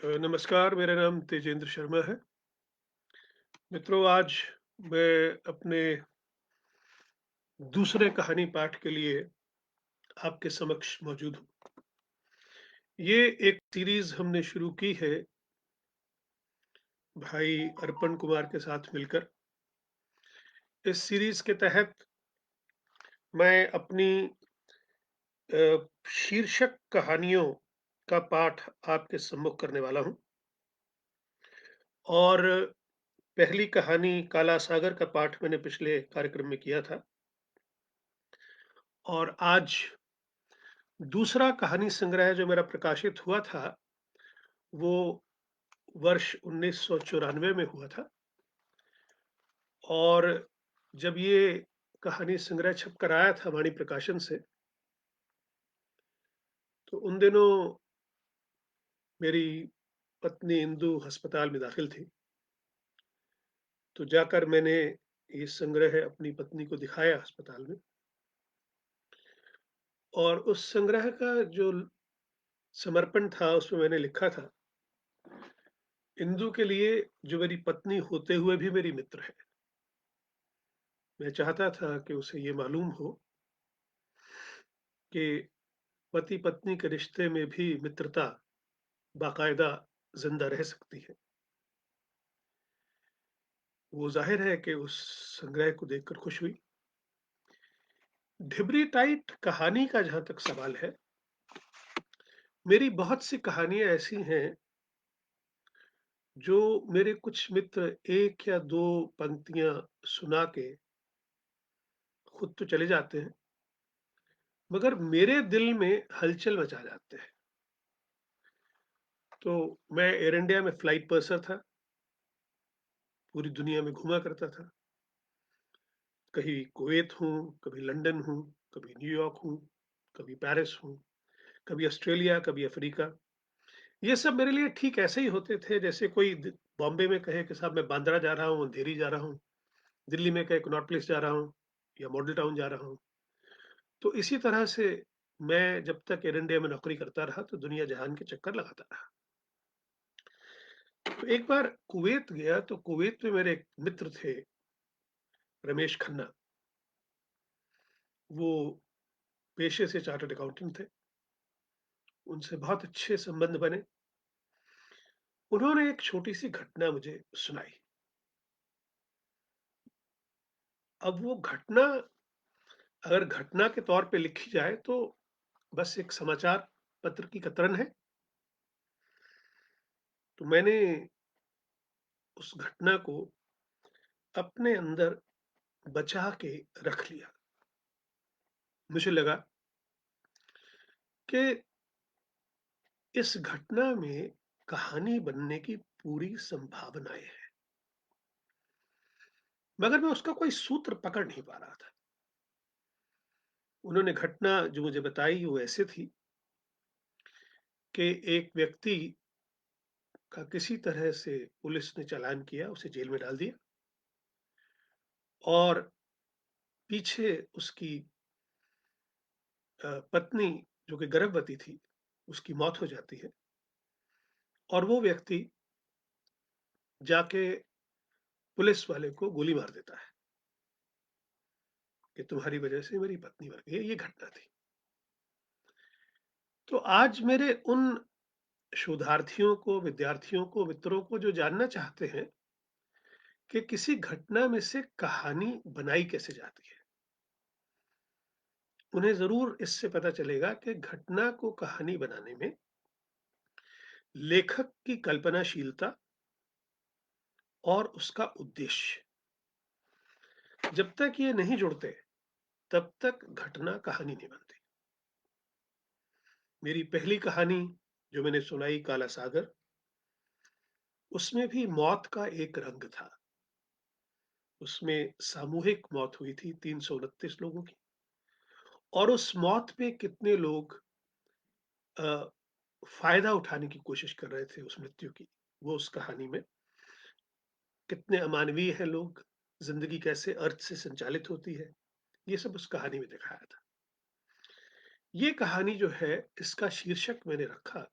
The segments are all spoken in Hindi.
नमस्कार, मेरा नाम तेजेंद्र शर्मा है। मित्रों, आज मैं अपने दूसरे कहानी पाठ के लिए आपके समक्ष मौजूद हूँ। ये एक सीरीज़ हमने शुरू की है भाई अर्पण कुमार के साथ मिलकर। इस सीरीज़ के तहत मैं अपनी अ, शीर्षक कहानियों का पाठ आपके सम्मुख करने वाला हूँ और पहली कहानी काला सागर का पाठ मैंने पिछले कार्यक्रम में किया था और आज दूसरा कहानी संग्रह जो मेरा प्रकाशित हुआ था, वो वर्ष 1994 में हुआ था और जब ये कहानी संग्रह छप कर आया था वाणी प्रकाशन से, तो उन दिनों मेरी पत्नी इंदु अस्पताल में दाखिल थी। तो जाकर मैंने ये संग्रह अपनी पत्नी को दिखाया अस्पताल में और उस संग्रह का जो समर्पण था, उसमें मैंने लिखा था, इंदु के लिए जो मेरी पत्नी होते हुए भी मेरी मित्र है। मैं चाहता था कि उसे ये मालूम हो कि पति-पत्नी के रिश्ते में भी मित्रता बाकायदा ज़िंदा रह सकती है। वो ज़ाहिर है कि उस संग्रह को देखकर खुश हुई। ढिबरी टाइट कहानी का जहाँ तक सवाल है, मेरी बहुत सी कहानियाँ ऐसी हैं, जो मेरे कुछ मित्र 1 या 2 पंक्तियाँ सुना के खुद तो चले जाते हैं, मगर मेरे दिल में हलचल मचा जाते हैं। तो मैं एयर इंडिया में फ्लाइट पर्सर था, पूरी दुनिया में घूमा करता था। कहीं कुवैत हूँ, कभी लंदन हूँ, कभी न्यूयॉर्क हूँ, कभी पेरिस हूँ, कभी ऑस्ट्रेलिया, कभी अफ्रीका। ये सब मेरे लिए ठीक ऐसे ही होते थे जैसे कोई बॉम्बे में कहे कि साहब मैं बांद्रा जा रहा हूँ, अंधेरी जा रहा हूँ, दिल्ली में कहे कनॉट प्लेस जा रहा हूँ या मॉडल टाउन जा रहा हूँ। तो इसी तरह से मैं जब तक एयर इंडिया में नौकरी करता रहा तो दुनिया जहान के चक्कर लगाता रहा। तो एक बार कुवैत गया तो कुवैत में मेरे एक मित्र थे, रमेश खन्ना। वो पेशे से चार्टर्ड अकाउंटेंट थे। उनसे बहुत अच्छे संबंध बने। उन्होंने एक छोटी-सी घटना मुझे सुनाई। अब वो घटना अगर घटना के तौर पे लिखी जाए तो बस एक समाचार पत्र की कतरन है। तो मैंने उस घटना को अपने अंदर बचा के रख लिया। मुझे लगा कि इस घटना में कहानी बनने की पूरी संभावनाएँ हैं, मगर मैं उसका कोई सूत्र पकड़ नहीं पा रहा था। उन्होंने घटना जो मुझे बताई वो ऐसे थी कि एक व्यक्ति का किसी तरह से पुलिस ने चालान किया, उसे जेल में डाल दिया और पीछे उसकी पत्नी जो कि गर्भवती थी, उसकी मौत हो जाती है और वो व्यक्ति जाके पुलिस वाले को गोली मार देता है कि तुम्हारी वजह से मेरी पत्नी मर गई है, ये घटना थी। तो आज मेरे उन शोधार्थियों को, विद्यार्थियों को, मित्रों को जो जानना चाहते हैं कि किसी घटना में से कहानी बनाई कैसे जाती है, उन्हें ज़रूर इससे पता चलेगा कि घटना को कहानी बनाने में लेखक की कल्पनाशीलता और उसका उद्देश्य, जब तक ये नहीं जुड़ते, तब तक घटना कहानी नहीं बनती। मेरी पहली कहानी जो मैंने सुनाई काला सागर, उसमें भी मौत का एक रंग था। उसमें सामूहिक मौत हुई थी 329 लोगों की और उस मौत पे कितने लोग अ, फ़ायदा उठाने की कोशिश कर रहे थे उस मृत्यु की, वो उस कहानी में। कितने अमानवीय हैं लोग, ज़िंदगी कैसे अर्थ से संचालित होती है, ये सब उस कहानी में दिखाया था। ये कहानी जो है, इसका शीर्षक मैंने रखा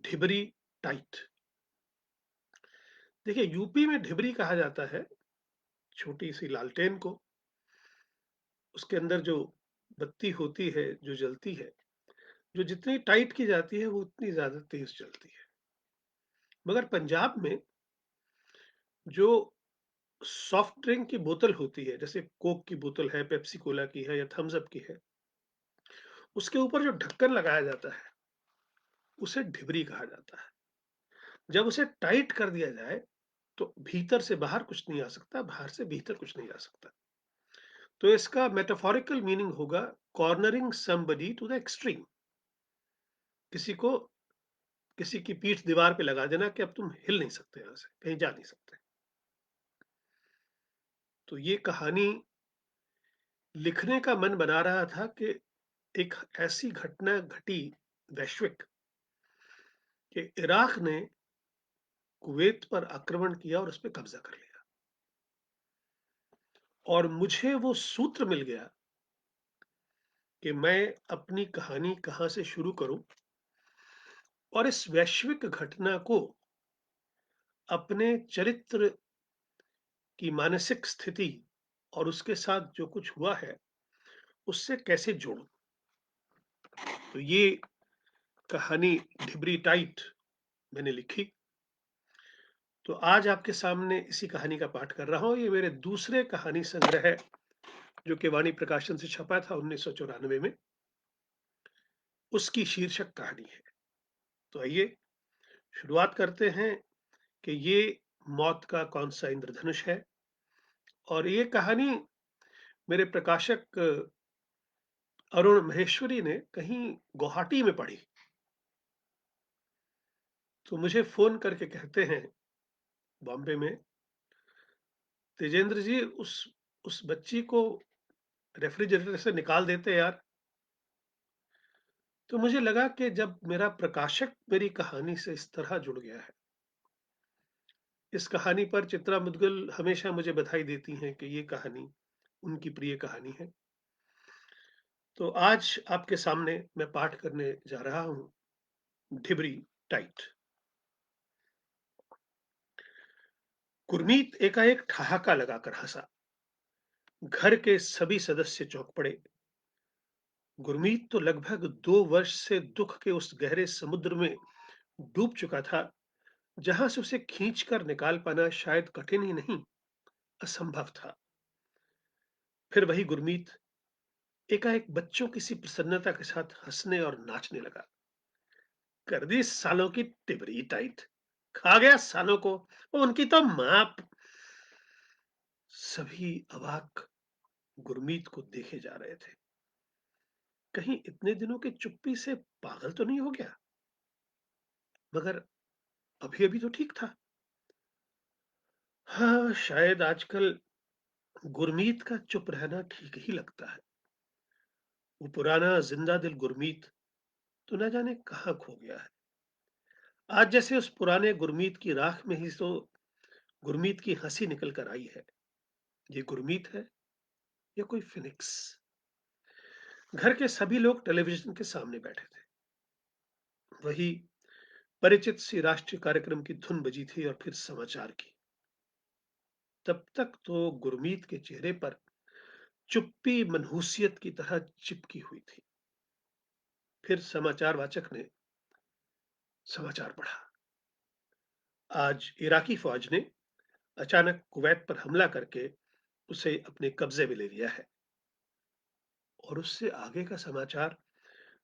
ढिबरी टाइट। देखिए, यूपी में ढिबरी कहा जाता है छोटी-सी लालटेन को, उसके अंदर जो बत्ती होती है, जो जलती है, जो जितनी टाइट की जाती है, वो उतनी ज़्यादा तेज़ जलती है। मगर पंजाब में जो सॉफ्ट ड्रिंक की बोतल होती है, जैसे कोक की बोतल है, पेप्सी कोला की है या थम्स अप की है, उसके ऊपर जो ढक्कन लगाया जाता है, उसे ढिबरी कहा जाता है। जब उसे टाइट कर दिया जाए, तो भीतर से बाहर कुछ नहीं आ सकता, बाहर से भीतर कुछ नहीं आ सकता। तो इसका मेटाफोरिकल मीनिंग होगा cornering somebody to the extreme. किसी को किसी की पीठ दीवार पे लगा देना कि अब तुम हिल नहीं सकते यहाँ से, कहीं जा नहीं सकते। तो ये कहानी लिखने का मन बना रहा था कि एक ऐसी घटना घटी वैश्विक कि इराक ने कुवैत पर आक्रमण किया और उस पे कब्जा कर लिया। और मुझे वो सूत्र मिल गया कि मैं अपनी कहानी कहाँ से शुरू करूँ और इस वैश्विक घटना को अपने चरित्र की मानसिक स्थिति और उसके साथ जो कुछ हुआ है, उससे कैसे जोड़ूँ? तो ये कहानी ढिबरी टाइट मैंने लिखी। तो आज आपके सामने इसी कहानी का पाठ कर रहा हूँ। ये मेरे दूसरे कहानी संग्रह है, जो कि वाणी प्रकाशन से छपा था 1994 में। उसकी शीर्षक कहानी है। तो आइए शुरुआत करते हैं कि ये मौत का कौन-सा इंद्रधनुष है। और ये कहानी मेरे प्रकाशक अरुण महेश्वरी ने कहीं गुवाहाटी में पढ़ी। तो मुझे फ़ोन करके कहते हैं बॉम्बे में, "तेजेंद्र जी, उस बच्ची को रेफ्रिजरेटर से निकाल देते यार।" तो मुझे लगा कि जब मेरा प्रकाशक मेरी कहानी से इस तरह जुड़ गया है, इस कहानी पर चित्रा मुद्गल हमेशा मुझे बधाई देती हैं कि ये कहानी उनकी प्रिय कहानी है। तो आज आपके सामने मैं पाठ करने जा रहा हूँ ढिबरी टाइट। गुरमीत एकाएक ठहाका लगाकर हंसा। घर के सभी सदस्य चौंक पड़े। गुरमीत तो लगभग 2 वर्ष से दुख के उस गहरे समुद्र में डूब चुका था, जहां से उसे खींचकर निकाल पाना शायद कठिन ही नहीं, असंभव था। फिर वही गुरमीत एकाएक बच्चों की सी प्रसन्नता के साथ हंसने और नाचने लगा। कर दी सालों की टिबरी टाइट, खा गया सालों को, उनकी तो मां। सभी अवाक गुरमीत को देखे जा रहे थे। कहीं इतने दिनों की चुप्पी से पागल तो नहीं हो गया? मगर अभी अभी तो ठीक था। हाँ, शायद आजकल गुरमीत का चुप रहना ठीक ही लगता है। वो पुराना जिंदा दिल गुरमीत तो न जाने कहाँ खो गया है। आज जैसे उस पुराने गुरमीत की राख में ही तो गुरमीत की हंसी निकल कर आई है। ये गुरमीत है या कोई फिनिक्स? घर के सभी लोग टेलीविजन के सामने बैठे थे। वही परिचित सी राष्ट्रीय कार्यक्रम की धुन बजी थी और फिर समाचार की। तब तक तो गुरमीत के चेहरे पर चुप्पी मनहूसियत की तरह चिपकी हुई थी। फिर समाचार वाचक ने समाचार पढ़ा। आज इराकी फौज ने अचानक कुवैत पर हमला करके उसे अपने कब्जे में ले लिया है। और उससे आगे का समाचार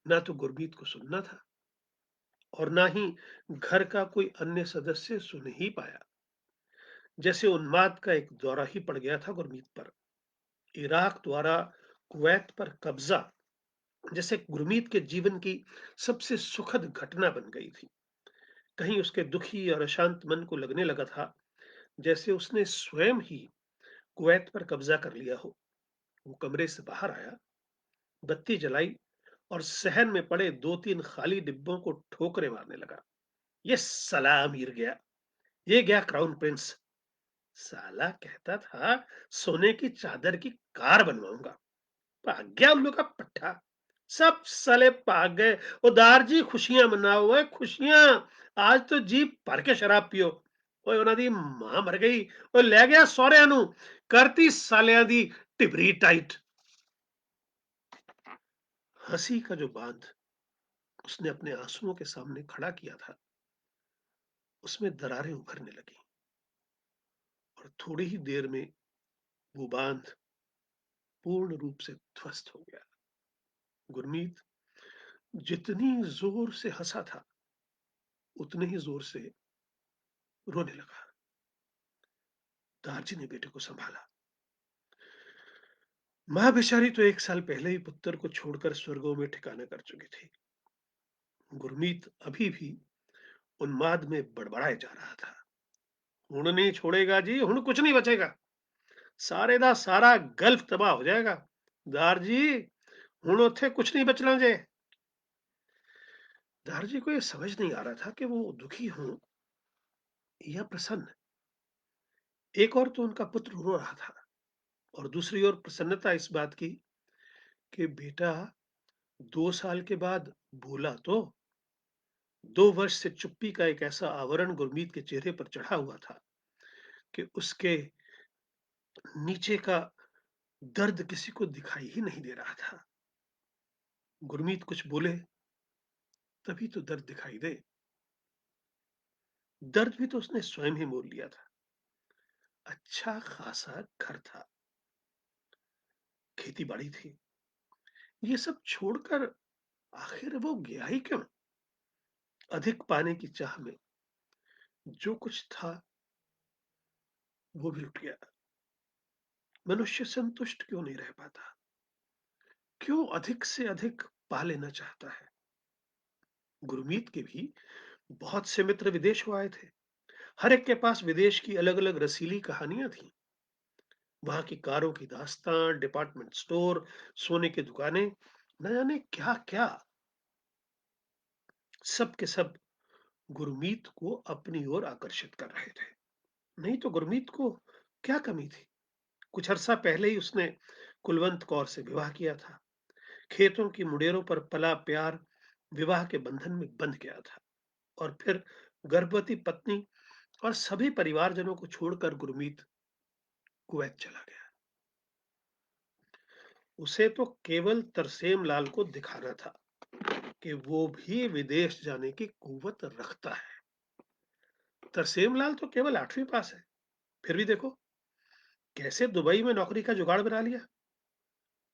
ना तो गुरमीत को सुनना था और ना ही घर का कोई अन्य सदस्य सुन ही पाया। जैसे उन्माद का एक दौरा ही पड़ गया था गुरमीत पर। इराक द्वारा कुवैत पर कब्जा जैसे गुरमीत के जीवन की सबसे सुखद घटना बन गई थी। कहीं उसके दुखी और अशांत मन को लगने लगा था जैसे उसने स्वयं ही कुवैत पर कब्जा कर लिया हो। वो कमरे से बाहर आया, बत्ती जलाई और सहन में पड़े 2-3 खाली डिब्बों को ठोकरे मारने लगा। ये साला अमीर गया, ये गया क्राउन प्रिंस। साला कहता था सोने की चादर की कार बनवाऊंगा, भाग गया उल्लू का पट्टा। सब साले भाग गए। उदार जी खुशियां मनाओ, ओए खुशियां। आज तो जी भर के शराब पियो। ਓਏ ਉਹਨਾਂ ਦੀ ਮਾਂ ਮਰ ਗਈ। ਓਏ ਲੈ ਗਿਆ ਸਹੁਰਿਆਂ ਨੂੰ, ਕਰਤੀ ਸਾਲਿਆਂ ਦੀ टिबरी टाइट। हंसी का जो बांध उसने अपने आंसुओं के सामने खड़ा किया था, उसमें दरारें उभरने लगी और थोड़ी ही देर में वो बांध पूर्ण रूप से ध्वस्त हो गया। गुरमीत जितनी जोर से हंसा था, उतने ही जोर से रोने लगा। दारजी ने बेटे को संभाला। माँ बेचारी तो 1 साल पहले ही पुत्र को छोड़कर स्वर्गों में ठिकाना कर चुकी थी। गुरमीत अभी भी उन्माद में बड़बड़ाए जा रहा था। हुण नहीं छोड़ेगा जी, हुण कुछ नहीं बचेगा। सारे दा सारा गल्फ तबाह हो जाएगा। दार जी, हुण उत्थे कुछ नहीं बचना जे। दार जी को यह समझ नहीं आ रहा था कि वो दुखी हों या प्रसन्न। एक और तो उनका पुत्र रो रहा था और दूसरी ओर प्रसन्नता इस बात की कि बेटा 2 साल के बाद बोला तो। 2 वर्ष से चुप्पी का एक ऐसा आवरण गुरमीत के चेहरे पर चढ़ा हुआ था कि उसके नीचे का दर्द किसी को दिखाई ही नहीं दे रहा था। गुरमीत कुछ बोले तभी तो दर्द दिखाई दे। दर्द भी तो उसने स्वयं ही मोल लिया था। अच्छा खासा घर था, खेती बाड़ी थी। ये सब छोड़कर आखिर वो गया ही क्यों? अधिक पाने की चाह में जो कुछ था वो भी लुट गया। मनुष्य संतुष्ट क्यों नहीं रह पाता? क्यों अधिक से अधिक पा लेना चाहता है? गुरमीत के भी बहुत से मित्र विदेश हो आए थे। हर एक के पास विदेश की अलग-अलग रसीली कहानियां थीं। वहां की कारों की दास्तां, डिपार्टमेंट स्टोर, सोने की दुकानें, न जाने क्या-क्या। सब के सब गुरमीत को अपनी ओर आकर्षित कर रहे थे। नहीं तो गुरमीत को क्या कमी थी? कुछ अरसा पहले ही उसने कुलवंत कौर से विवाह किया था। खेतों की मुडेरों पर पला प्यार विवाह के बंधन में बंध गया था और फिर गर्भवती पत्नी और सभी परिवारजनों को छोड़कर गुरमीत कुवैत चला गया। उसे तो केवल तरसेम लाल को दिखाना था कि वो भी विदेश जाने की कुव्वत रखता है। तरसेम लाल तो केवल 8वीं पास है, फिर भी देखो कैसे दुबई में नौकरी का जुगाड़ बना लिया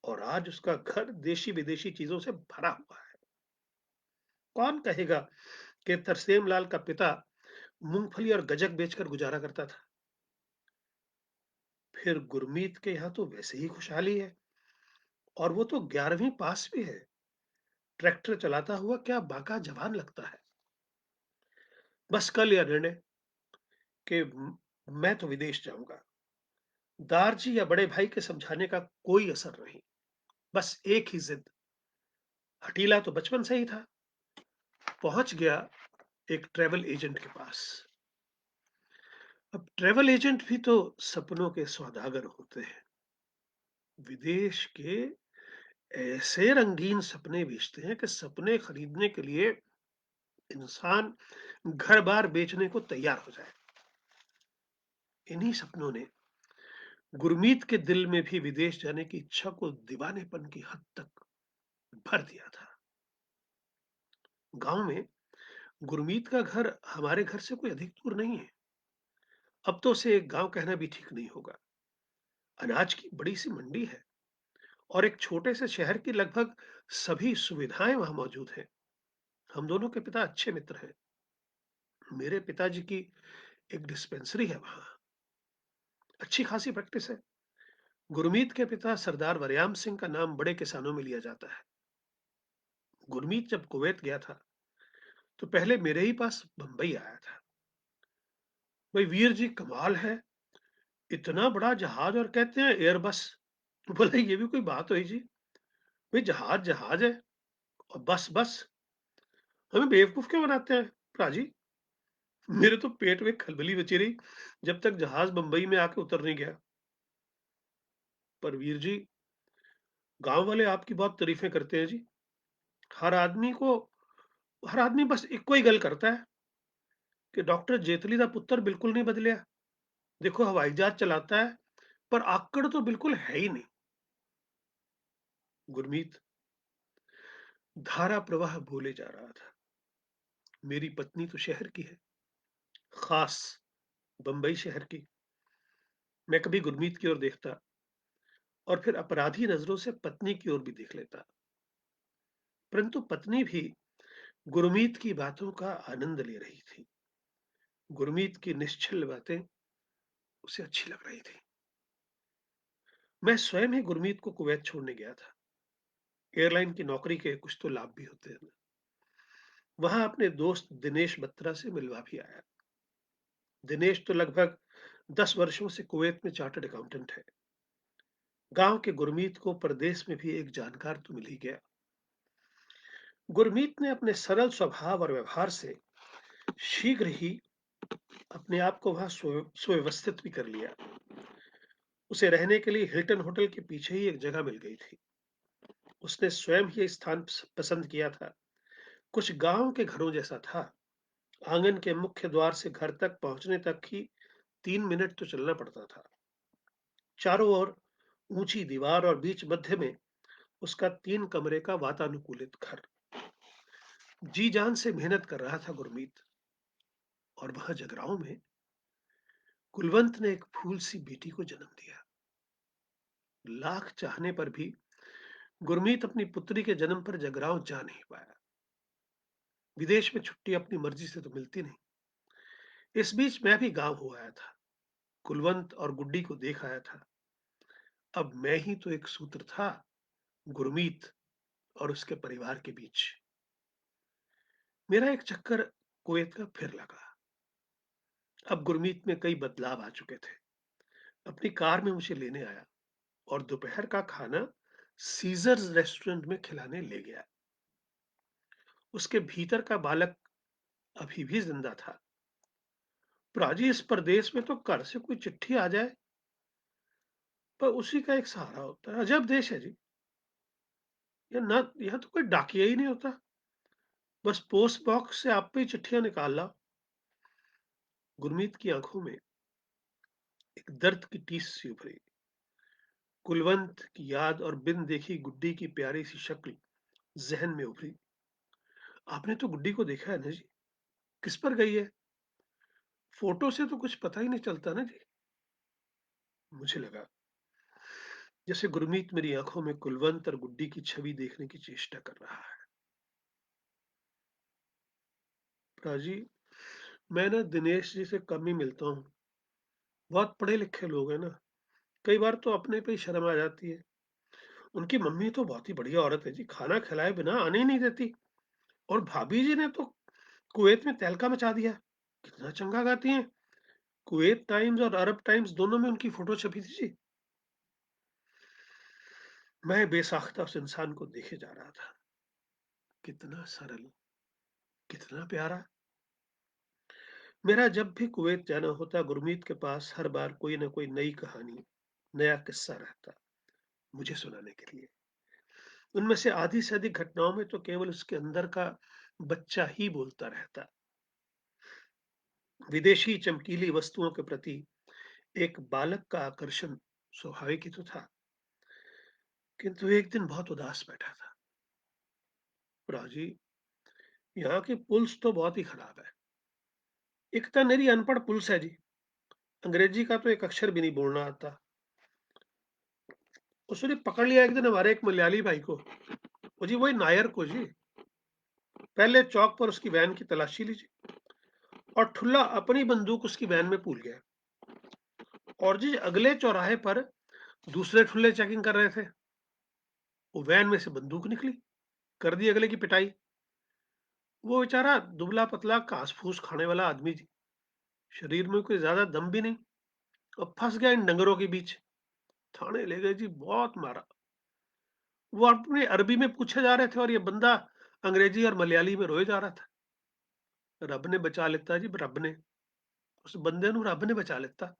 और आज उसका घर देशी विदेशी चीजों से भरा हुआ है। कौन कहेगा कि तरसेम लाल का पिता मूंगफली और गजक बेचकर गुजारा करता था। फिर गुरमीत के यहाँ तो वैसे ही खुशहाली है और वो तो 11वीं पास भी है। ट्रैक्टर चलाता हुआ क्या बाका जवान लगता है। बस कल यह निर्णय कि मैं तो विदेश जाऊंगा। दारजी या बड़े भाई के समझाने का कोई असर नहीं। बस एक ही जिद। हठीला तो बचपन से ही था। पहुंच गया एक ट्रैवल एजेंट के पास। अब ट्रैवल एजेंट भी तो सपनों के सौदागर होते हैं। विदेश के ऐसे रंगीन सपने बेचते हैं कि सपने खरीदने के लिए इंसान घर बार बेचने को तैयार हो जाए। इन्हीं सपनों ने गुरमीत के दिल में भी विदेश जाने की इच्छा को दीवानेपन की हद तक भर दिया था। गांव में गुरमीत का घर हमारे घर से कोई अधिक दूर नहीं है। अब तो उसे गांव कहना भी ठीक नहीं होगा। अनाज की बड़ी सी मंडी है और एक छोटे से शहर की लगभग सभी सुविधाएं वहां मौजूद हैं। हम दोनों के पिता अच्छे मित्र हैं। मेरे पिताजी की एक डिस्पेंसरी है वहां। अच्छी खासी प्रैक्टिस है। गुरमीत के पिता सरदार वरयाम सिंह का नाम बड़े किसानों में लिया जाता है। गुरमीत जब कुवैत गया था तो पहले मेरे ही पास बंबई आया था। भाई वीर जी कमाल है, इतना बड़ा जहाज और कहते हैं एयरबस। बोला ये भी कोई बात हुई जी? भाई जहाज जहाज है और बस बस। हमें बेवकूफ क्यों बनाते हैं राजी? मेरे तो पेट में खलबली बची रही जब तक जहाज बंबई में आके उतर नहीं गया। पर वीर जी गांव वाले आपकी बहुत तारीफें करते हैं जी। हर आदमी को हर आदमी बस इक्को ही गल करता है कि डॉक्टर जेतली दा पुत्तर बिल्कुल नहीं बदलिया। देखो हवाई जहाज चलाता है, पर आकड़ तो बिल्कुल है ही नहीं। गुरमीत धारा प्रवाह बोले जा रहा था। मेरी पत्नी तो शहर की है, खास बंबई शहर की। मैं कभी गुरमीत की ओर देखता और फिर अपराधी नजरों से पत्नी की ओर भी देख लेता। परंतु पत्नी भी गुरमीत की बातों का आनंद ले रही थी। गुरमीत की निश्चल बातें उसे अच्छी लग रही थी। मैं स्वयं ही गुरमीत को कुवैत छोड़ने गया था। एयरलाइन की नौकरी के कुछ तो लाभ भी होते हैं। वहां अपने दोस्त दिनेश बत्रा से मिलवा भी आया। दिनेश तो लगभग 10 वर्षों से कुवैत में चार्टर्ड अकाउंटेंट है। गांव के गुरमीत को परदेश में भी एक जानकार तो मिल ही गया। गुरमीत ने अपने सरल स्वभाव और व्यवहार से शीघ्र ही अपने आप को वहां सुव्यवस्थित भी कर लिया। उसे रहने के लिए हिल्टन होटल के पीछे ही एक जगह मिल गई थी। उसने स्वयं ही स्थान पसंद किया था। कुछ गांव के घरों जैसा था। आंगन के मुख्य द्वार से घर तक पहुंचने तक ही 3 मिनट तो चलना पड़ता था। चारों ओर ऊंची दीवार और बीच मध्य में उसका 3 कमरे का वातानुकूलित घर। जी जान से मेहनत कर रहा था गुरमीत। और वहां जगराओं में कुलवंत ने एक फूल सी बेटी को जन्म दिया। लाख चाहने पर भी गुरमीत अपनी पुत्री के जन्म पर जगरांव जा नहीं पाया। विदेश में छुट्टी अपनी मर्जी से तो मिलती नहीं। इस बीच मैं भी गांव हो आया था। कुलवंत और गुड्डी को देख आया था। अब मैं ही तो एक सूत्र था गुरमीत और उसके परिवार के बीच। मेरा एक चक्कर कुवैत का फिर लगा। अब गुरमीत में कई बदलाव आ चुके थे। अपनी कार में मुझे लेने आया और दोपहर का खाना सीजर्स रेस्टोरेंट में खिलाने ले गया। उसके भीतर का बालक अभी भी जिंदा था। प्राजी इस परदेश में तो घर से कोई चिट्ठी आ जाए पर उसी का एक सहारा होता है। अजब देश है जी। यहाँ तो कोई डाकिया ही नहीं होता। बस पोस्ट बॉक्स से आप पे ही चिट्ठियां निकाल लाओ। गुरमीत की आंखों में एक दर्द की टीस सी उभरी। कुलवंत की याद और बिन देखी गुड्डी की प्यारी सी शक्ल जहन में उभरी। आपने तो गुड्डी को देखा है ना जी? किस पर गई है? फोटो से तो कुछ पता ही नहीं चलता ना जी। मुझे लगा जैसे गुरमीत मेरी आंखों में कुलवंत और गुड्डी की छवि देखने की चेष्टा कर रहा है। राजी, मैं ना दिनेश जी से कम ही मिलता हूँ। बहुत पढ़े लिखे लोग हैं ना। कई बार तो अपने पे ही शर्म आ जाती है। उनकी मम्मी तो बहुत ही बढ़िया औरत है जी, खाना खिलाए बिना आने ही नहीं देती। और भाभी जी ने तो कुवैत में तहलका मचा दिया। कितना चंगा गाती हैं। कुवैत टाइम्स और अरब टाइम्स दोनों में उनकी फोटो छपी थी जी। मैं बेसाख्ता उस इंसान को देखे जा रहा था। कितना सरल, कितना प्यारा। मेरा जब भी कुवैत जाना होता गुरमीत के पास हर बार कोई ना कोई नई कहानी, नया किस्सा रहता मुझे सुनाने के लिए। उनमें से आधी से अधिक घटनाओं में तो केवल उसके अंदर का बच्चा ही बोलता रहता। विदेशी चमकीली वस्तुओं के प्रति एक बालक का आकर्षण स्वाभाविक ही तो था। किंतु एक दिन बहुत उदास बैठा था। राजी, यहाँ की पुल्स तो बहुत ही खराब है। एक तो मेरी अनपढ़ पुल्स है जी। अंग्रेजी का तो एक अक्षर भी नहीं बोलना आता। उसने पकड़ लिया एक दिन हमारे एक मलयाली भाई को। वो जी वही नायर को जी। पहले चौक पर उसकी वैन की तलाशी ली जी। और ठुल्ला अपनी बंदूक उसकी वैन में भूल गया। और जी अगले चौराहे पर दूसरे ठुल्ले चेकिंग कर रहे थे। वो वैन में से बंदूक निकली। कर दी अगले की पिटाई। वो बेचारा दुबला पतला घास फूस खाने वाला आदमी जी। शरीर में कोई ज्यादा दम भी नहीं। और फंस गया इन डंगरों के बीच। थाने ले गए जी, बहुत मारा। वो अपने अरबी में पूछे जा रहे थे और ये बंदा अंग्रेजी और मलयाली में रोए जा रहा था। रब ने बचा लेता जी, रब ने। उस बंदे नु रब ने बचा लेता।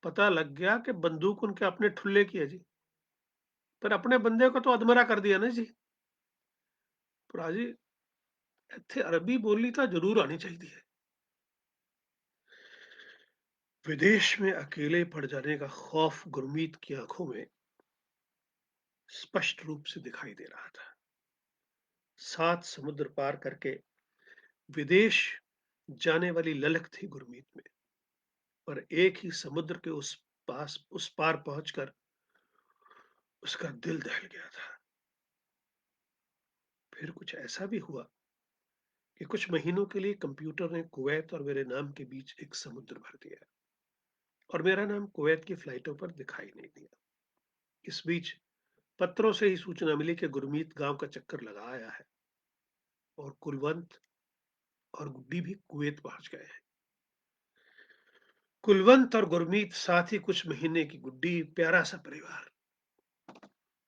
पता लग गया कि बंदूक उनके अपने ठुल्ले की है जी। पर अपने बंदे को तो अधमरा कर दिया ना जी। राजी, ਇੱਥੇ अरबी बोली तो जरूर आनी चाहिए। विदेश में अकेले पड़ जाने का खौफ गुरमीत की आंखों में स्पष्ट रूप से दिखाई दे रहा था। 7 समुद्र पार करके विदेश जाने वाली ललक थी गुरमीत में, पर एक ही समुद्र के उस पार पहुंचकर उसका दिल दहल गया था। फिर कुछ ऐसा भी हुआ कि कुछ महीनों के लिए कंप्यूटर ने कुवैत और मेरे नाम के बीच एक समुद्र भर दिया और मेरा नाम कुवैत की फ्लाइटों पर दिखाई नहीं दिया। इस बीच पत्रों से ही सूचना मिली कि गुरमीत गांव का चक्कर लगा आया है और कुलवंत और गुड्डी भी कुवैत पहुंच गए हैं। कुलवंत और गुरमीत साथ ही कुछ महीने की गुड्डी, प्यारा सा परिवार।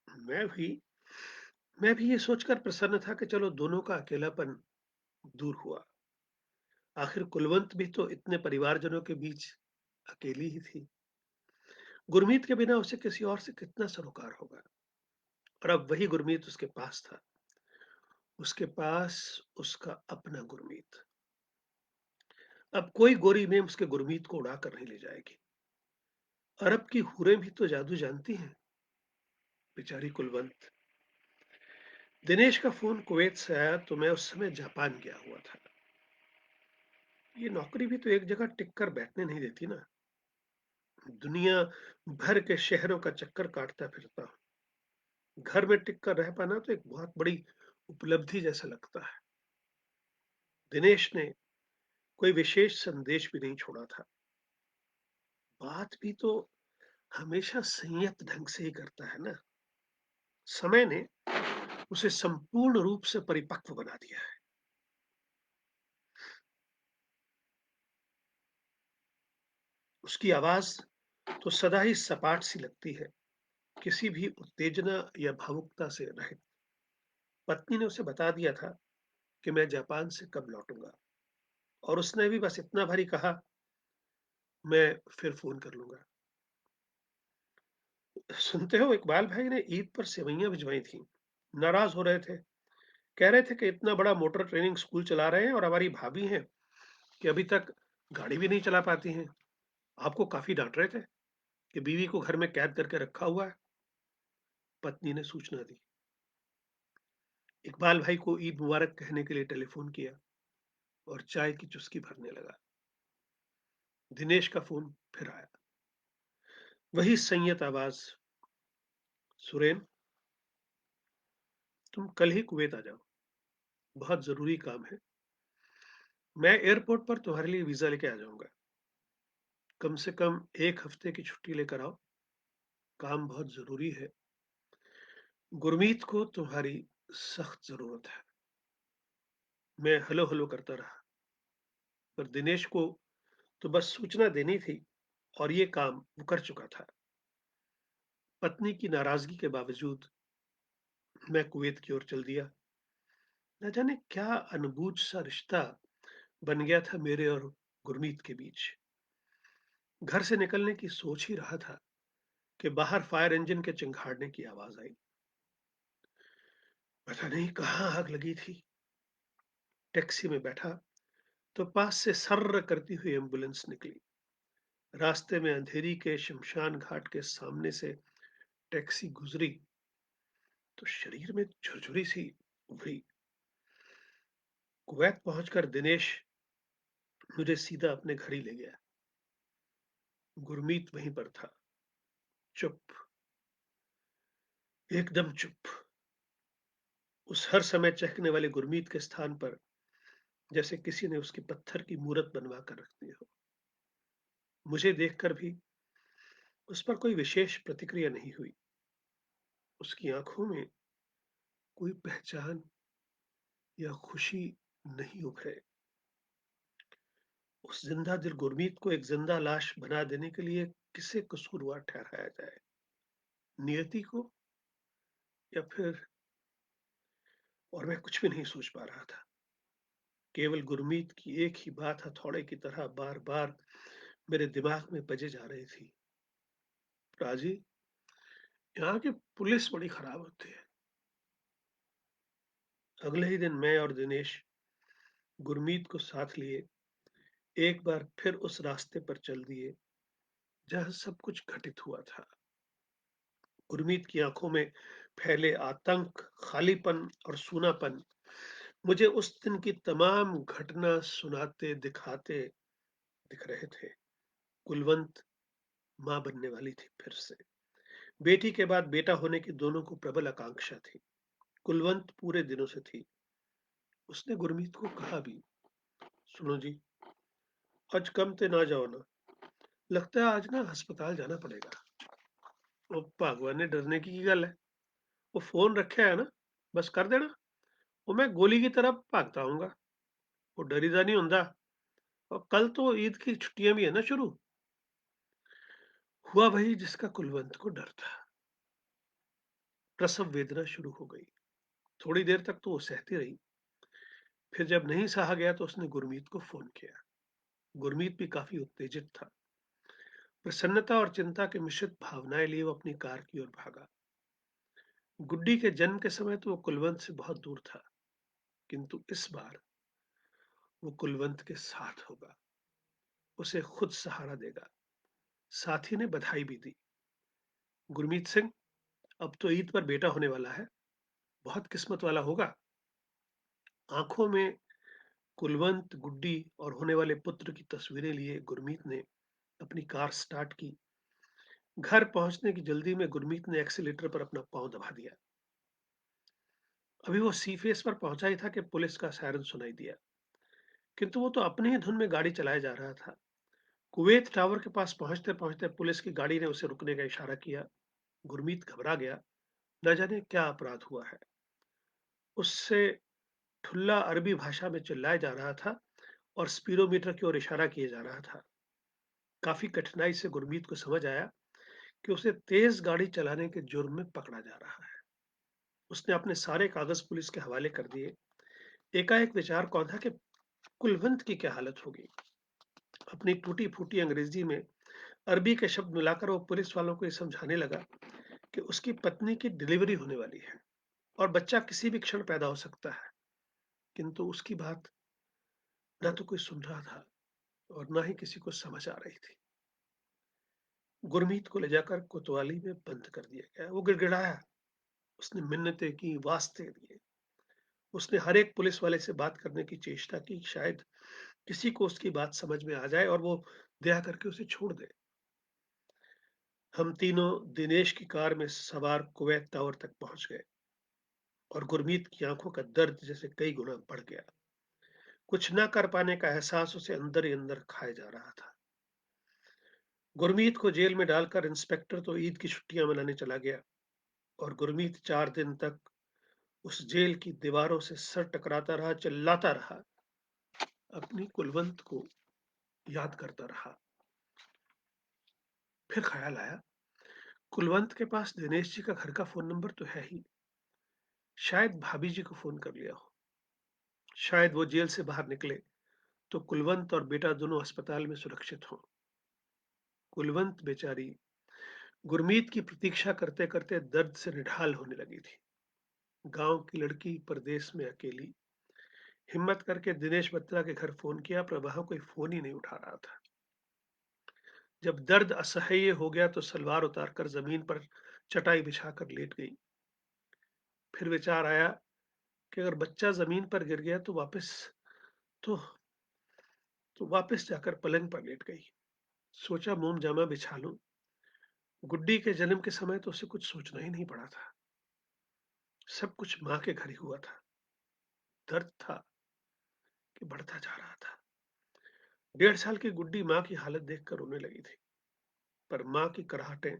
मैं भी मैं भी ये सोचकर प्रसन्न था कि चलो दोनों का अकेलापन दूर हुआ। आखिर कुलवंत भी तो इतने परिवारजनों के बीच अकेली ही थी। गुरमीत के बिना उसे किसी और से कितना सरोकार होगा। और अब वही गुरमीत उसके पास था, उसके पास उसका अपना गुरमीत। अब कोई गोरी मेम उसके गुरमीत को उड़ा कर नहीं ले जाएगी। अरब की हूरें भी तो जादू जानती हैं। बेचारी कुलवंत। दिनेश का फोन कुवैत से आया तो मैं उस समय जापान गया हुआ था। ये नौकरी भी तो एक जगह टिक कर बैठने नहीं देती ना। दुनिया भर के शहरों का चक्कर काटता फिरता हूँ। घर में टिक कर रह पाना तो एक बहुत बड़ी उपलब्धि जैसा लगता है। दिनेश ने कोई विशेष संदेश भी नहीं छोड़ा था। बात भी तो हमेशा संयत ढंग से ही करता है ना। समय ने उसे संपूर्ण रूप से परिपक्व बना दिया है। उसकी आवाज तो सदा ही सपाट सी लगती है, किसी भी उत्तेजना या भावुकता से रहित। पत्नी ने उसे बता दिया था कि मैं जापान से कब लौटूंगा और उसने भी बस इतना भरी कहा, मैं फिर फोन कर लूंगा। सुनते हो, इकबाल भाई ने ईद पर सेवइयां भिजवाई थी। नाराज हो रहे थे। कह रहे थे कि इतना बड़ा मोटर ट्रेनिंग स्कूल चला रहे हैं और हमारी भाभी हैं कि अभी तक गाड़ी भी नहीं चला पाती हैं। आपको काफी डांट रहे थे कि बीवी को घर में कैद करके रखा हुआ है। पत्नी ने सूचना दी। इकबाल भाई को ईद मुबारक कहने के लिए टेलीफोन किया और चाय की चुस्की भरने लगा। दिनेश का फोन फिर आया। वही संयत आवाज। सुरेन, तुम कल ही कुवैत आ जाओ, बहुत जरूरी काम है। मैं एयरपोर्ट पर तुम्हारे लिए वीजा लेके आ जाऊंगा। कम से कम एक हफ्ते की छुट्टी लेकर आओ, काम बहुत जरूरी है। गुरमीत को तुम्हारी सख्त जरूरत है। मैं हलो हलो करता रहा, पर दिनेश को तो बस सूचना देनी थी और ये काम वो कर चुका था। पत्नी की नाराजगी के बावजूद मैं कुवैत की ओर चल दिया। न जाने क्या अनबूझ सा रिश्ता बन गया था मेरे और गुरमीत के बीच। घर से निकलने की सोच ही रहा था कि बाहर फायर इंजन के चिंगाड़ने की आवाज आई। पता नहीं कहाँ आग लगी थी। टैक्सी में बैठा तो पास से सर्र करती हुई एम्बुलेंस निकली। रास्ते में अंधेरी के शमशान घाट के सामने से टैक्सी गुजरी तो शरीर में झुरझुरी सी उभरी। कुवैत पहुंचकर दिनेश मुझे सीधा अपने घर ही ले गया। गुरमीत वहीं पर था, चुप, एकदम चुप। उस हर समय चहकने वाले गुरमीत के स्थान पर जैसे किसी ने उसकी पत्थर की मूरत बनवा कर रख दी हो। मुझे देखकर भी उस पर कोई विशेष प्रतिक्रिया नहीं हुई। उसकी आंखों में कोई पहचान या खुशी नहीं उभरे। उस जिंदा दिल गुरमीत को एक जिंदा लाश बना देने के लिए किसे कसूरवार ठहराया जाए? नियति को या फिर? और मैं कुछ भी नहीं सोच पा रहा था। केवल गुरमीत की एक ही बात हथौड़े की तरह बार बार मेरे दिमाग में बजे जा रही थी। राजी, यहाँ की पुलिस बड़ी खराब होती है। अगले ही दिन मैं और दिनेश गुरमीत को साथ लिए एक बार फिर उस रास्ते पर चल दिए जहां सब कुछ घटित हुआ था। गुरमीत की आंखों में फैले आतंक, खालीपन और सूनापन मुझे उस दिन की तमाम घटना सुनाते दिखाते दिख रहे थे। कुलवंत मां बनने वाली थी फिर से। बेटी के बाद बेटा होने की दोनों को प्रबल आकांक्षा थी। कुलवंत पूरे दिनों से थी। उसने गुरमीत को कहा भी, सुनो जी, आज कम ते ना जाओ ना, लगता है आज ना अस्पताल जाना पड़ेगा। वो भगवान ने डरने की गल है, वो फोन रखे है ना, बस कर देना, वो मैं गोली की तरह भागता आऊंगा। वो डरीदा नहीं होता। और कल तो ईद की छुट्टियां भी है ना शुरू। हुआ वही जिसका कुलवंत को डर था। प्रसव वेदना शुरू हो गई। थोड़ी देर तक तो वो सहती रही। फिर जब नहीं सहा गया तो उसने गुरमीत को फोन किया। गुरमीत भी काफी उत्तेजित था। प्रसन्नता और चिंता के मिश्रित भावनाएं लिए वो अपनी कार की ओर भागा। गुड्डी के जन्म के समय तो वो कुलवंत से बहुत दूर था, किंतु इस बार वो कुलवंत के साथ होगा, उसे खुद सहारा देगा। साथी ने बधाई भी दी। गुरमीत सिंह, अब तो ईद पर बेटा होने वाला है, बहुत किस्मत वाला होगा। आंखों में कुलवंत, गुड्डी और होने वाले पुत्र की तस्वीरें लिए गुरमीत ने अपनी कार स्टार्ट की। घर पहुंचने की जल्दी में गुरमीत ने एक्सीलेटर पर अपना पांव दबा दिया। अभी वो सी फेस पर पहुंचा ही था कि पुलिस का सायरन सुनाई दिया, किंतु वो तो अपनी ही धुन में गाड़ी चलाए जा रहा था। कुवैत टावर के पास पहुंचते पहुंचते पुलिस की गाड़ी ने उसे रुकने का इशारा किया। गुरमीत घबरा गया। न जाने क्या अपराध हुआ है। उससे ठुल्ला अरबी भाषा में चिल्लाया जा रहा था और स्पीडोमीटर की ओर इशारा किया जा रहा था। काफी कठिनाई से गुरमीत को समझ आया कि उसे तेज गाड़ी चलाने के जुर्म में पकड़ा जा रहा है। उसने अपने सारे कागज पुलिस के हवाले कर दिए। एकाएक विचार कौन था कि कुलवंत की क्या हालत होगी। अपनी टूटी फूटी अंग्रेजी में अरबी के शब्द मिलाकर वो पुलिस वालों को ये समझाने लगा कि उसकी पत्नी की डिलीवरी होने वाली है और बच्चा किसी भी क्षण पैदा हो सकता है। किंतु उसकी बात ना तो कोई सुन रहा था और ना ही किसी को समझ आ रही थी। गुरमीत को ले जाकर कोतवाली में बंद कर दिया गया। वो गिड़गिड़ाया। उसने मिन्नतें की, वास्ते दिए। उसने हर एक पुलिस वाले से बात करने की चेष्टा की, शायद किसी को उसकी बात समझ में आ जाए और वो दया करके उसे छोड़ दे। हम तीनों दिनेश की कार में सवार कुवैत टावर तक पहुंच गए और गुरमीत की आंखों का दर्द जैसे कई गुना बढ़ गया। कुछ न कर पाने का एहसास उसे अंदर ही अंदर खाए जा रहा था। गुरमीत को जेल में डालकर इंस्पेक्टर तो ईद की छुट्टियां मनाने चला गया और गुरमीत 4 दिन तक उस जेल की दीवारों से सर टकराता रहा, चिल्लाता रहा, अपनी कुलवंत को याद करता रहा। फिर ख्याल आया, कुलवंत के पास दिनेश जी का घर का फोन नंबर तो है ही। शायद भाभी जी को फोन कर लिया हो। शायद वो जेल से बाहर निकले तो कुलवंत और बेटा दोनों अस्पताल में सुरक्षित हों। कुलवंत बेचारी गुरमीत की प्रतीक्षा करते करते दर्द से निढाल होने लगी थी। गांव की लड़की परदेश में अकेली। हिम्मत करके दिनेश बत्रा के घर फोन किया पर वहां कोई फोन ही नहीं उठा रहा था। जब दर्द असह्य हो गया तो सलवार उतारकर जमीन पर चटाई बिछाकर लेट गई। फिर विचार आया कि अगर बच्चा जमीन पर गिर गया तो तो वापस जाकर पलंग पर लेट गई। सोचा मोम जामा बिछा लूं। गुड्डी के जन्म के समय तो उसे कुछ सोचना ही नहीं पड़ा था। सब कुछ मां के घर ही हुआ था। दर्द था कि बढ़ता जा रहा था। 1.5 साल की गुड्डी मां की हालत देखकर रोने लगी थी, पर मां की कराहटें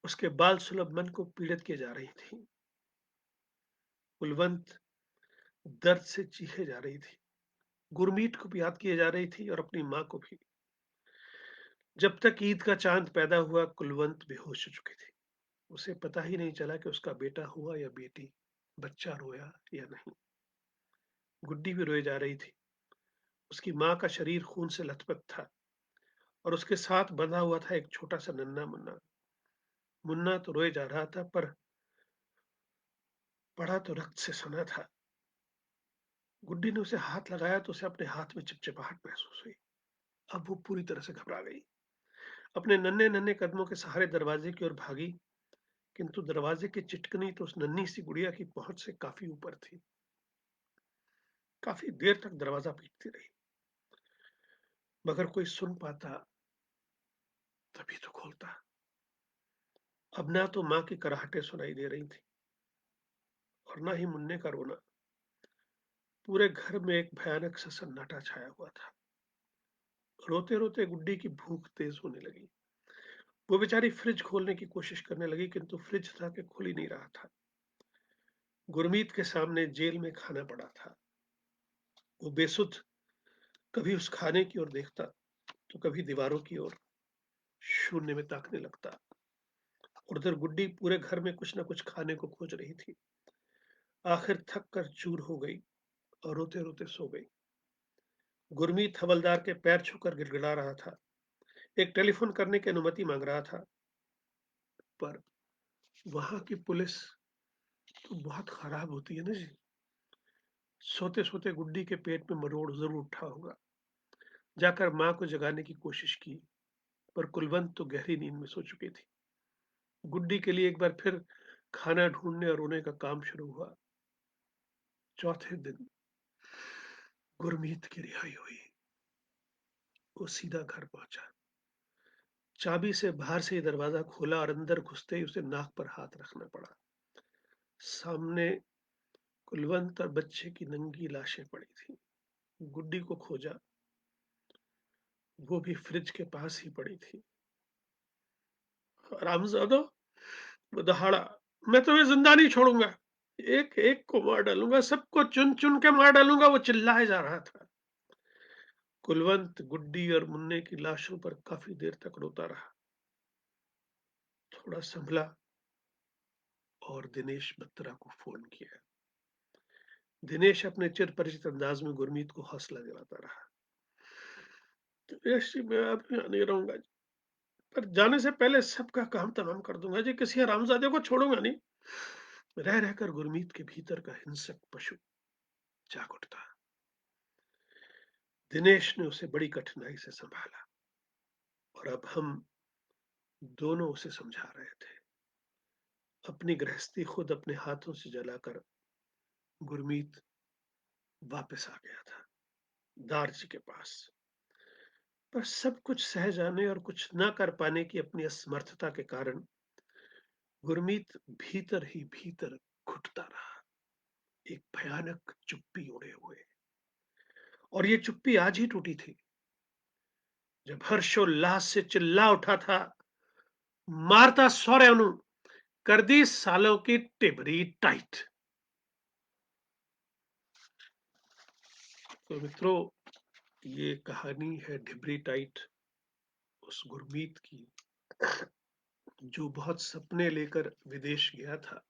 उसके बाल सुलभ मन को पीड़ित किए जा रही थी। कुलवंत दर्द से चीखे जा रही थी। गुरमीत को भी याद किए जा रही थी और अपनी मां को भी। जब तक ईद का चांद पैदा हुआ कुलवंत बेहोश हो चुकी थी। उसे पता ही नहीं चला कि उसका बेटा हुआ या बेटी। बच्चा रोया या नहीं। गुड्डी भी रोए जा रही थी। उसकी मां का शरीर खून से लथपथ था और उसके साथ बंधा हुआ था एक छोटा सा नन्हा मुन्ना। मुन्ना तो रोए जा रहा था पर पढ़ा तो रक्त से सना था। गुड्डी ने उसे हाथ लगाया तो उसे अपने हाथ में चिपचिपाहट महसूस हुई। अब वो पूरी तरह से घबरा गई। अपने नन्हे-नन्हे कदमों के सहारे दरवाजे की ओर भागी, किंतु दरवाजे की चिटकनी तो उस नन्ही सी गुड़िया की पहुंच से काफ़ी ऊपर थी। काफ़ी देर तक दरवाज़ा पीटती रही, मगर कोई सुन पाता तभी तो खोलता। अब ना तो माँ की कराहटें सुनाई दे रही थी और ना ही मुन्ने का रोना। पूरे घर में एक भयानक सा सन्नाटा छाया हुआ था। रोते-रोते गुड्डी की भूख तेज होने लगी। वो बेचारी फ्रिज खोलने की कोशिश करने लगी, किंतु फ्रिज था कि खुल ही नहीं रहा था। गुरमीत के सामने जेल में खाना पड़ा था। वो बेसुध कभी उस खाने की ओर देखता, तो कभी दीवारों की ओर, शून्य में ताकने लगता। और उधर गुड्डी पूरे घर में कुछ न कुछ खाने को खोज रही थी। आखिर थक कर चूर हो गई और रोते-रोते सो गई। गुरमीत हवलदार के पैर छूकर गिड़गिड़ा रहा था। एक टेलीफोन करने की अनुमति मांग रहा था, पर वहां की पुलिस तो बहुत खराब होती है ना जी। सोते-सोते गुड्डी के पेट में मरोड़ ज़रूर उठा होगा। जाकर माँ को जगाने की कोशिश की, पर कुलवंत तो गहरी नींद में सो चुकी थी। गुड्डी के लिए एक बार फिर खाना ढूँढने और रोने का काम शुरू हुआ। चौथे दिन गुरमीत की रिहाई हुई। वो सीधा घर पहुँचा। चाबी से बाहर से ही दरवाज़ा खोला और अंदर घुसते ही उसे नाक पर हाथ रखना पड़ा। सामने कुलवंत और बच्चे की नंगी लाशें पड़ी थीं। गुड्डी को खोजा, वो भी फ्रिज के पास ही पड़ी थी। हरामज़ादा, वो दहाड़ा, मैं तुम्हें जिंदा नहीं छोड़ूंगा। एक एक को मार डालूंगा, सबको चुन चुन के मार डालूंगा। वो चिल्लाए जा रहा था। कुलवंत गुड्डी और मुन्ने की लाशों पर काफी देर तक रोता रहा। थोड़ा संभला और दिनेश बत्रा को फोन किया। दिनेश अपने चिर परिचित अंदाज में गुरमीत को हौसला दिलाता रहा। दिनेश जी, मैं अब यहाँ नहीं रहूंगा जी, पर जाने से पहले सबका काम तमाम कर दूंगा जी। किसी हरामजादे को छोड़ूंगा नहीं। रह रहकर गुरमीत के भीतर का हिंसक पशु जाग उठता। दिनेश ने उसे बड़ी कठिनाई से संभाला और अब हम दोनों उसे समझा रहे थे। अपनी गृहस्थी खुद अपने हाथों से जलाकर गुरमीत वापस आ गया था दारजी के पास। पर सब कुछ सह जाने और कुछ न कर पाने की अपनी असमर्थता के कारण गुरमीत भीतर ही भीतर घुटता रहा, एक भयानक चुप्पी ओढ़े हुए। और ये चुप्पी आज ही टूटी थी, जब हर्षोल्लास से चिल्ला उठा था, मारता सौर्यनु, कर दी सालों की टिबरी टाइट। तो मित्रों, ये कहानी है ढिबरी टाइट उस गुरमीत की, जो बहुत सपने लेकर विदेश गया था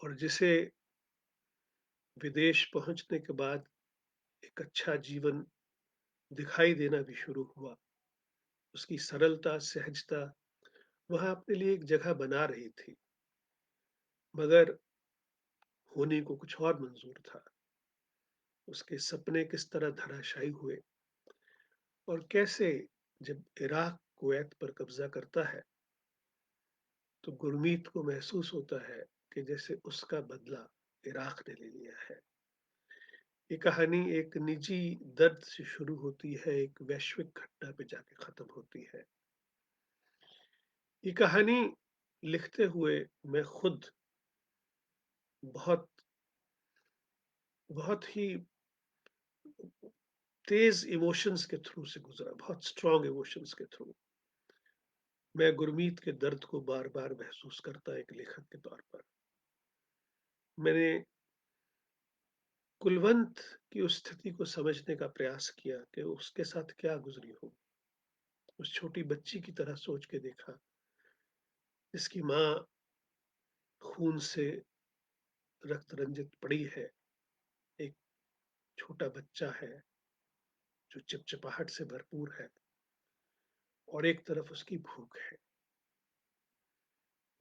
और जिसे विदेश पहुंचने के बाद एक अच्छा जीवन दिखाई देना भी शुरू हुआ। उसकी सरलता, सहजता वहां अपने लिए एक जगह बना रही थी, मगर होने को कुछ और मंजूर था। उसके सपने किस तरह धराशायी हुए और कैसे जब इराक कुवैत पर कब्जा करता है, तो गुरमीत को महसूस होता है कि जैसे उसका बदला इराक ने ले लिया है। ये कहानी एक निजी दर्द से शुरू होती है, एक वैश्विक घटना पे जाके खत्म होती है। ये कहानी लिखते हुए मैं खुद बहुत बहुत ही तेज इमोशंस के थ्रू से गुजरा, बहुत स्ट्रॉन्ग इमोशंस के थ्रू। मैं गुरमीत के दर्द को बार बार महसूस करता एक लेखक के तौर पर। मैंने कुलवंत की उस स्थिति को समझने का प्रयास किया कि उसके साथ क्या गुजरी हो। उस छोटी बच्ची की तरह सोच के देखा, जिसकी माँ खून से रक्त रंजित पड़ी है, एक छोटा बच्चा है जो चिपचिपाहट से भरपूर है और एक तरफ उसकी भूख है।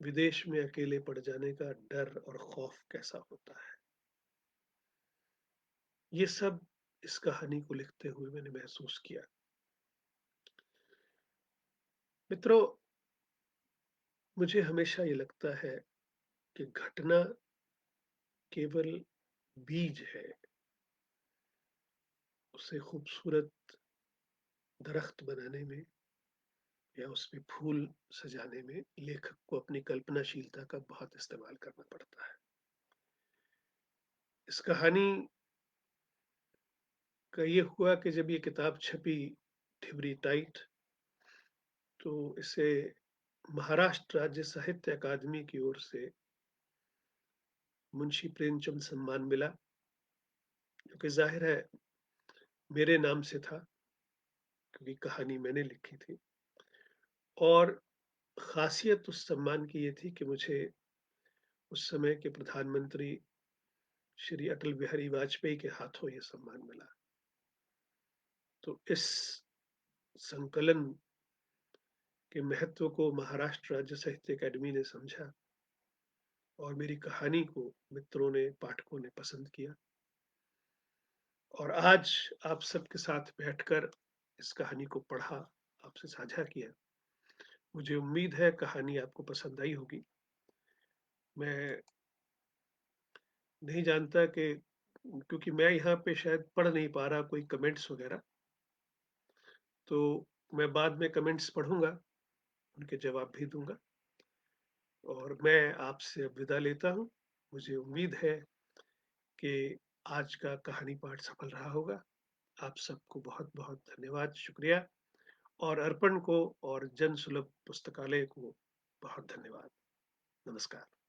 विदेश में अकेले पड़ जाने का डर और खौफ कैसा होता है। ये सब इस कहानी को लिखते हुए मैंने महसूस किया। मित्रों, मुझे हमेशा ये लगता है कि घटना केवल बीज है, उसे खूबसूरत दरख्त बनाने में या उसमें फूल सजाने में लेखक को अपनी कल्पनाशीलता का बहुत इस्तेमाल करना पड़ता है। इस कहानी का ये हुआ कि जब ये किताब छपी, ठिवरी टाइट, तो इसे महाराष्ट्र राज्य साहित्य अकादमी की ओर से मुंशी प्रेमचंद सम्मान मिला, जो कि ज़ाहिर है मेरे नाम से था, क्योंकि कहानी मैंने लिखी थी। और ख़ासियत उस सम्मान की ये थी कि मुझे उस समय के प्रधानमंत्री श्री अटल बिहारी वाजपेयी के हाथों ये सम्मान मिला। तो इस संकलन के महत्व को महाराष्ट्र राज्य साहित्य अकादमी ने समझा और मेरी कहानी को मित्रों ने, पाठकों ने पसंद किया। और आज आप सबके साथ बैठकर इस कहानी को पढ़ा, आपसे साझा किया। मुझे उम्मीद है कहानी आपको पसंद आई होगी। मैं नहीं जानता कि क्योंकि मैं यहाँ पे शायद पढ़ नहीं पा रहा कोई कमेंट्स वगैरह, तो मैं बाद में कमेंट्स पढ़ूँगा, उनके जवाब भी दूँगा। और मैं आपसे अब विदा लेता हूँ। मुझे उम्मीद है कि आज का कहानी पाठ सफल रहा होगा। आप सबको बहुत-बहुत धन्यवाद, शुक्रिया, और अर्पण को और जन सुलभ पुस्तकालय को बहुत धन्यवाद। नमस्कार।